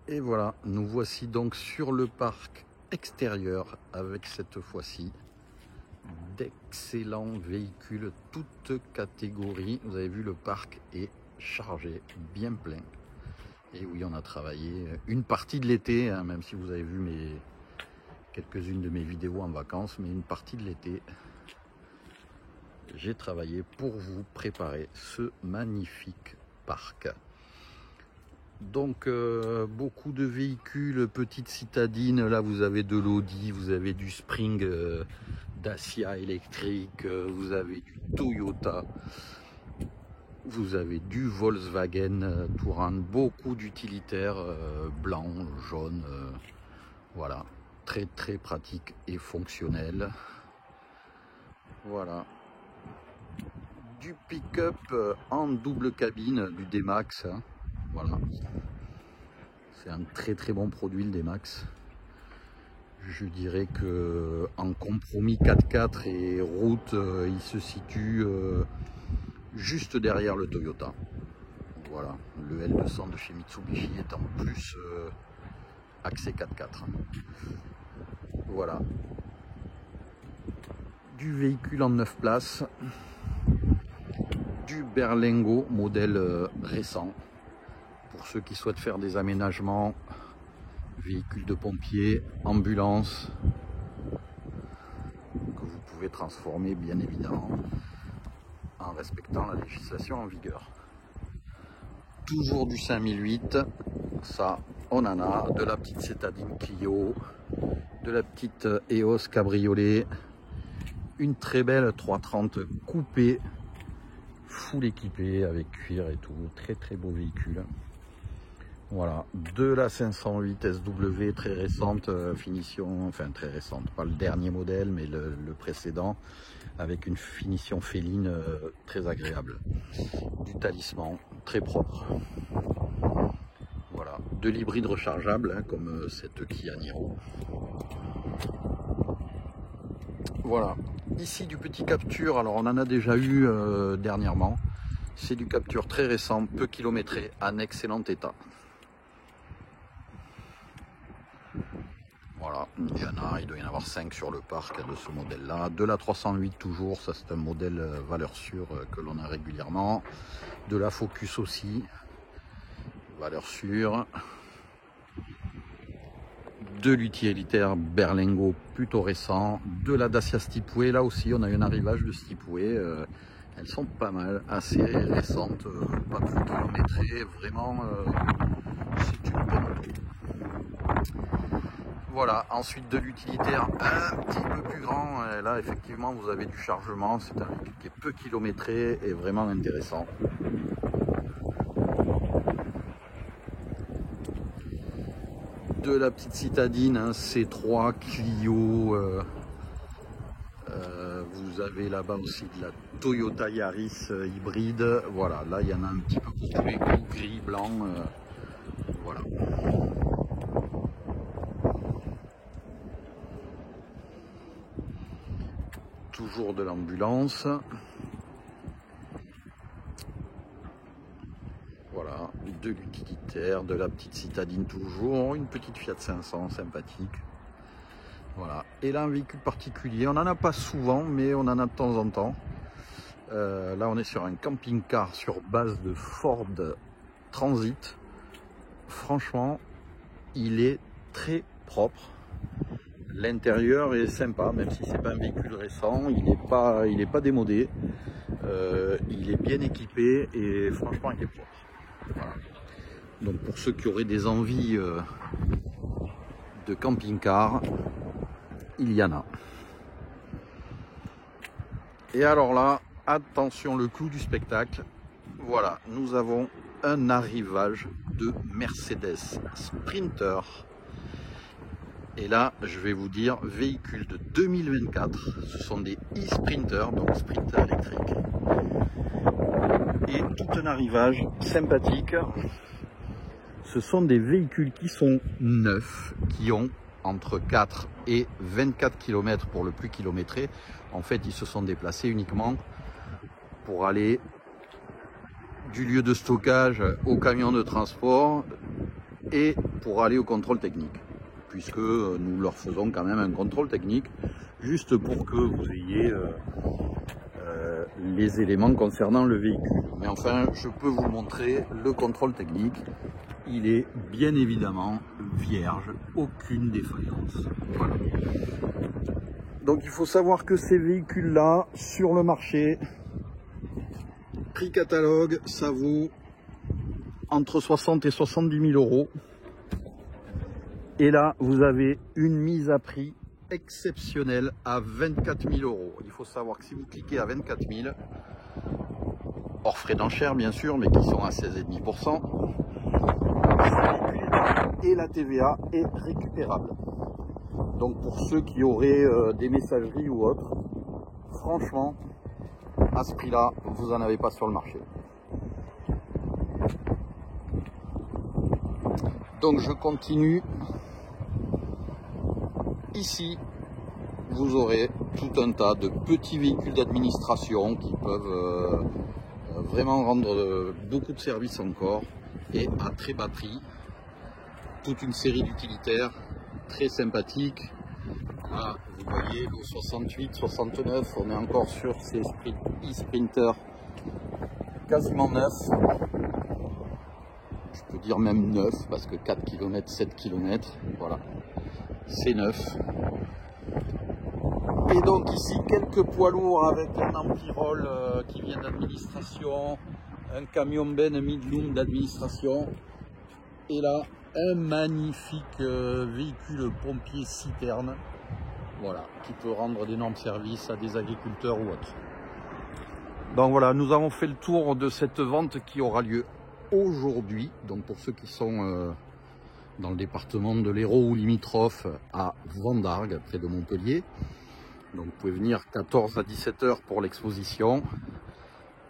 Et voilà, nous voici donc sur le parc extérieur avec cette fois-ci d'excellents véhicules, toutes catégories. Vous avez vu, le parc est chargé, bien plein. Et oui, on a travaillé une partie de l'été, hein, même si vous avez vu quelques-unes de mes vidéos en vacances, mais une partie de l'été, j'ai travaillé pour vous préparer ce magnifique parc. Donc beaucoup de véhicules, petites citadines. Là vous avez de l'Audi, vous avez du Spring, Dacia électrique, vous avez du Toyota, vous avez du Volkswagen Touran, beaucoup d'utilitaires blancs, jaunes, voilà, très très pratique et fonctionnel. Voilà, du pick-up en double cabine, du D-Max, hein. Voilà, c'est un très très bon produit le D-Max. Je dirais que en compromis 4x4 et route, il se situe juste derrière le Toyota. Voilà, le L200 de chez Mitsubishi est en plus axé 4x4. Voilà, du véhicule en 9 places, du Berlingo modèle récent. Pour ceux qui souhaitent faire des aménagements, véhicules de pompiers, ambulances, que vous pouvez transformer bien évidemment en respectant la législation en vigueur. Toujours du 5008, ça on en a, de la petite citadine Clio, de la petite EOS cabriolet, une très belle 330 coupée, full équipée avec cuir et tout, très très beau véhicule. Voilà, de la 508 SW très récente, finition, enfin très récente, pas le dernier modèle mais le précédent, avec une finition féline très agréable. Du talisman, très propre. Voilà, de l'hybride rechargeable, hein, comme cette Kia Niro. Voilà, ici du petit Captur, alors on en a déjà eu dernièrement. C'est du Captur très récent, peu kilométré, en excellent état. Voilà, il doit y en avoir 5 sur le parc de ce modèle-là. De la 308 toujours, ça c'est un modèle valeur sûre que l'on a régulièrement. De la Focus aussi, valeur sûre. De l'utilitaire Berlingo plutôt récent. De la Dacia Stepway, là aussi on a eu un arrivage de Stepway. Elles sont pas mal, assez récentes, pas trop kilométrées, vraiment c'est une bonne auto. Voilà, ensuite de l'utilitaire un petit peu plus grand, et là effectivement vous avez du chargement, c'est un véhicule qui est peu kilométré et vraiment intéressant. De la petite citadine, hein, C3, Clio, vous avez là-bas aussi de la Toyota Yaris hybride, voilà, là il y en a un petit peu pour tous les goûts, gris, blanc, voilà. Toujours de l'ambulance. Voilà, de l'utilitaire, de la petite citadine toujours, une petite Fiat 500 sympathique. Voilà, et là un véhicule particulier, on n'en a pas souvent, mais on en a de temps en temps. Là on est sur un camping-car sur base de Ford Transit. Franchement, il est très propre. L'intérieur est sympa, même si c'est pas un véhicule récent, il n'est pas démodé, il est bien équipé et franchement il est propre. Voilà. Donc pour ceux qui auraient des envies de camping-car, il y en a. Et alors là, attention, le clou du spectacle, voilà, nous avons un arrivage de Mercedes Sprinter. Et là, je vais vous dire, véhicule de 2024, ce sont des e-Sprinter, donc Sprinter électrique. Et tout un arrivage sympathique. Ce sont des véhicules qui sont neufs, qui ont entre 4 et 24 km pour le plus kilométré. En fait, ils se sont déplacés uniquement pour aller du lieu de stockage au camion de transport, et pour aller au contrôle technique, puisque nous leur faisons quand même un contrôle technique, juste pour que vous ayez les éléments concernant le véhicule. Mais enfin, je peux vous montrer le contrôle technique. Il est bien évidemment vierge, aucune défaillance. Voilà. Donc il faut savoir que ces véhicules-là, sur le marché, prix catalogue, ça vaut entre 60 et 70 000 euros. Et là, vous avez une mise à prix exceptionnelle à 24 000 euros. Il faut savoir que si vous cliquez à 24 000, hors frais d'enchère bien sûr, mais qui sont à 16,5%, et la TVA est récupérable. Donc pour ceux qui auraient des messageries ou autres, franchement, à ce prix-là, vous n'en avez pas sur le marché. Donc je continue. Ici, vous aurez tout un tas de petits véhicules d'administration qui peuvent vraiment rendre beaucoup de services encore et à très bas prix. Toute une série d'utilitaires très sympathiques. Là, vous voyez le 68, 69, on est encore sur ces e-sprinters quasiment neufs. Je peux dire même neuf parce que 4 km, 7 km, voilà, c'est neuf. Et donc ici quelques poids lourds avec un ampli-roll qui vient d'administration, un camion Ben Midloom d'administration, et là un magnifique véhicule pompier citerne, voilà, qui peut rendre d'énormes services à des agriculteurs ou autres. Donc voilà, nous avons fait le tour de cette vente qui aura lieu aujourd'hui. Donc pour ceux qui sont dans le département de l'Hérault ou limitrophe, à Vendargues, près de Montpellier. Donc vous pouvez venir 14 à 17 h pour l'exposition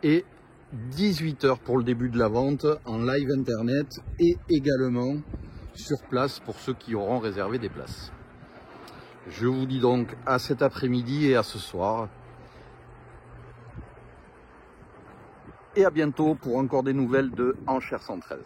et 18 h pour le début de la vente en live internet et également sur place pour ceux qui auront réservé des places. Je vous dis donc à cet après-midi et à ce soir. Et à bientôt pour encore des nouvelles de Enchères 113.